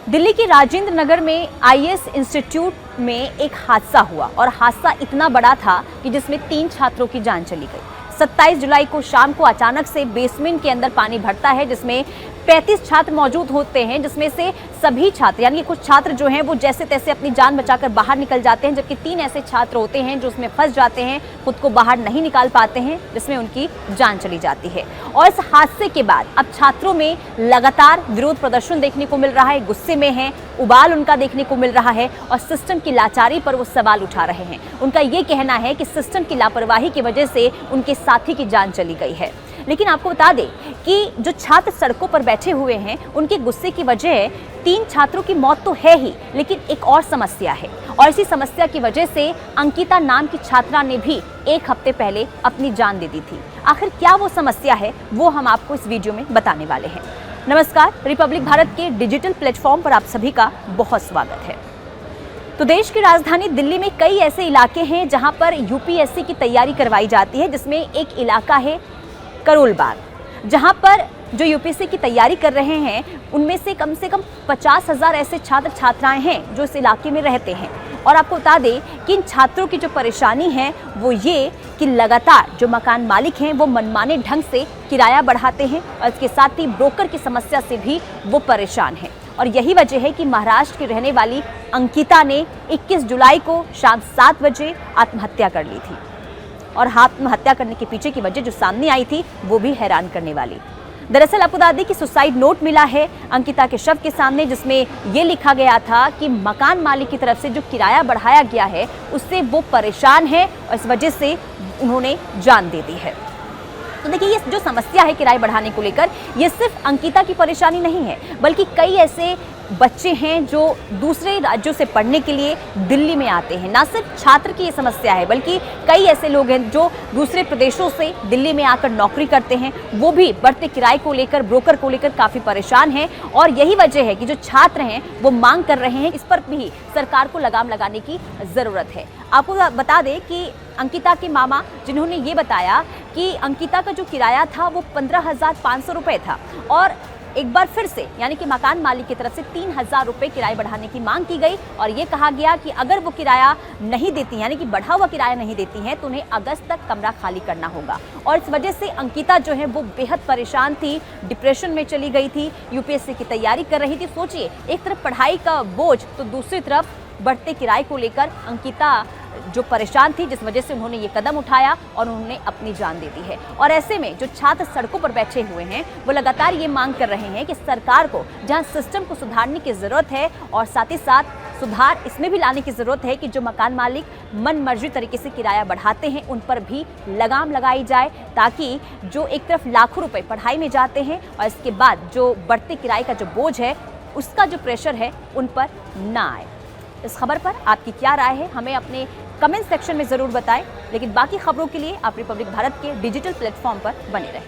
दिल्ली के राजेंद्र नगर में IAS institute में एक हादसा हुआ और हादसा इतना बड़ा था कि जिसमें 3 छात्रों की जान चली गई। 27 जुलाई को शाम को अचानक से बेसमेंट के अंदर पानी भरता है जिसमें 35 छात्र मौजूद होते हैं, जिसमें से सभी छात्र यानी कुछ छात्र जो हैं वो जैसे तैसे अपनी जान बचाकर बाहर निकल जाते हैं, जबकि 3 ऐसे छात्र होते हैं जो उसमें फंस जाते हैं, खुद को बाहर नहीं निकाल पाते हैं, जिसमें उनकी जान चली जाती है। और इस हादसे के बाद अब छात्रों में लगातार विरोध प्रदर्शन देखने को मिल रहा है, गुस्से में है, उबाल उनका देखने को मिल रहा है और सिस्टम की लाचारी पर वो सवाल उठा रहे हैं। उनका ये कहना है कि सिस्टम की लापरवाही की वजह से उनके साथी की जान चली गई है। लेकिन आपको बता दें कि जो छात्र सड़कों पर बैठे हुए हैं उनके गुस्से की वजह 3 छात्रों की मौत तो है ही, लेकिन एक और समस्या है और इसी समस्या की वजह से अंकिता नाम की छात्रा ने भी 1 हफ्ते पहले अपनी जान दे दी थी। आखिर क्या वो समस्या है वो हम आपको इस वीडियो में बताने वाले हैं। नमस्कार, रिपब्लिक भारत के डिजिटल प्लेटफॉर्म पर आप सभी का बहुत स्वागत है। तो देश की राजधानी दिल्ली में कई ऐसे इलाके हैं जहां पर यूपीएससी की तैयारी करवाई जाती है, जिसमें एक इलाका है करोल बाग, जहां पर जो यूपीएससी की तैयारी कर रहे हैं उनमें से कम 50,000 ऐसे छात्र छात्राएं हैं जो इस इलाके में रहते हैं। और आपको बता दें कि इन छात्रों की जो परेशानी है वो ये कि लगातार जो मकान मालिक हैं वो मनमाने ढंग से किराया बढ़ाते हैं और इसके साथ ही ब्रोकर की समस्या से भी वो परेशान हैं। और यही वजह है कि महाराष्ट्र की रहने वाली अंकिता ने 21 जुलाई को शाम 7 बजे आत्महत्या कर ली थी। और आत्महत्या करने के पीछे की वजह जो सामने आई थी वो भी हैरान करने वाली। दरअसल आपको बता दें कि सुसाइड नोट मिला है अंकिता के शव के सामने, जिसमें ये लिखा गया था कि मकान मालिक की तरफ से जो किराया बढ़ाया गया है उससे वो परेशान है और इस वजह से उन्होंने जान दे दी है। तो देखिए, ये जो समस्या है किराए बढ़ाने को लेकर, ये सिर्फ अंकिता की परेशानी नहीं है, बल्कि कई ऐसे बच्चे हैं जो दूसरे राज्यों से पढ़ने के लिए दिल्ली में आते हैं। ना सिर्फ छात्र की ये समस्या है, बल्कि कई ऐसे लोग हैं जो दूसरे प्रदेशों से दिल्ली में आकर नौकरी करते हैं, वो भी बढ़ते किराए को लेकर, ब्रोकर को लेकर काफ़ी परेशान हैं। और यही वजह है कि जो छात्र हैं वो मांग कर रहे हैं, इस पर भी सरकार को लगाम लगाने की ज़रूरत है। आपको बता दें कि अंकिता के मामा जिन्होंने ये बताया कि अंकिता का जो किराया था वो 15,500 रुपये था और एक बार फिर से यानी कि मकान मालिक की तरफ से 3,000 रुपये किराए बढ़ाने की मांग की गई और ये कहा गया कि अगर वो किराया नहीं देती यानी कि बढ़ा हुआ किराया नहीं देती हैं तो उन्हें अगस्त तक कमरा खाली करना होगा। और इस वजह से अंकिता जो है वो बेहद परेशान थी, डिप्रेशन में चली गई थी, यूपीएससी की तैयारी कर रही थी। सोचिए, एक तरफ पढ़ाई का बोझ तो दूसरी तरफ बढ़ते किराए को लेकर अंकिता जो परेशान थी, जिस वजह से उन्होंने ये कदम उठाया और उन्होंने अपनी जान दे दी है। और ऐसे में जो छात्र सड़कों पर बैठे हुए हैं वो लगातार ये मांग कर रहे हैं कि सरकार को जहां सिस्टम को सुधारने की ज़रूरत है और साथ ही साथ सुधार इसमें भी लाने की ज़रूरत है कि जो मकान मालिक मन मर्जी तरीके से किराया बढ़ाते हैं उन पर भी लगाम लगाई जाए, ताकि जो एक तरफ लाखों रुपए पढ़ाई में जाते हैं और इसके बाद जो बढ़ते किराए का जो बोझ है उसका जो प्रेशर है उन पर ना आए। इस खबर पर आपकी क्या राय है हमें अपने कमेंट सेक्शन में ज़रूर बताएं। लेकिन बाकी खबरों के लिए आप रिपब्लिक भारत के डिजिटल प्लेटफॉर्म पर बने रहें।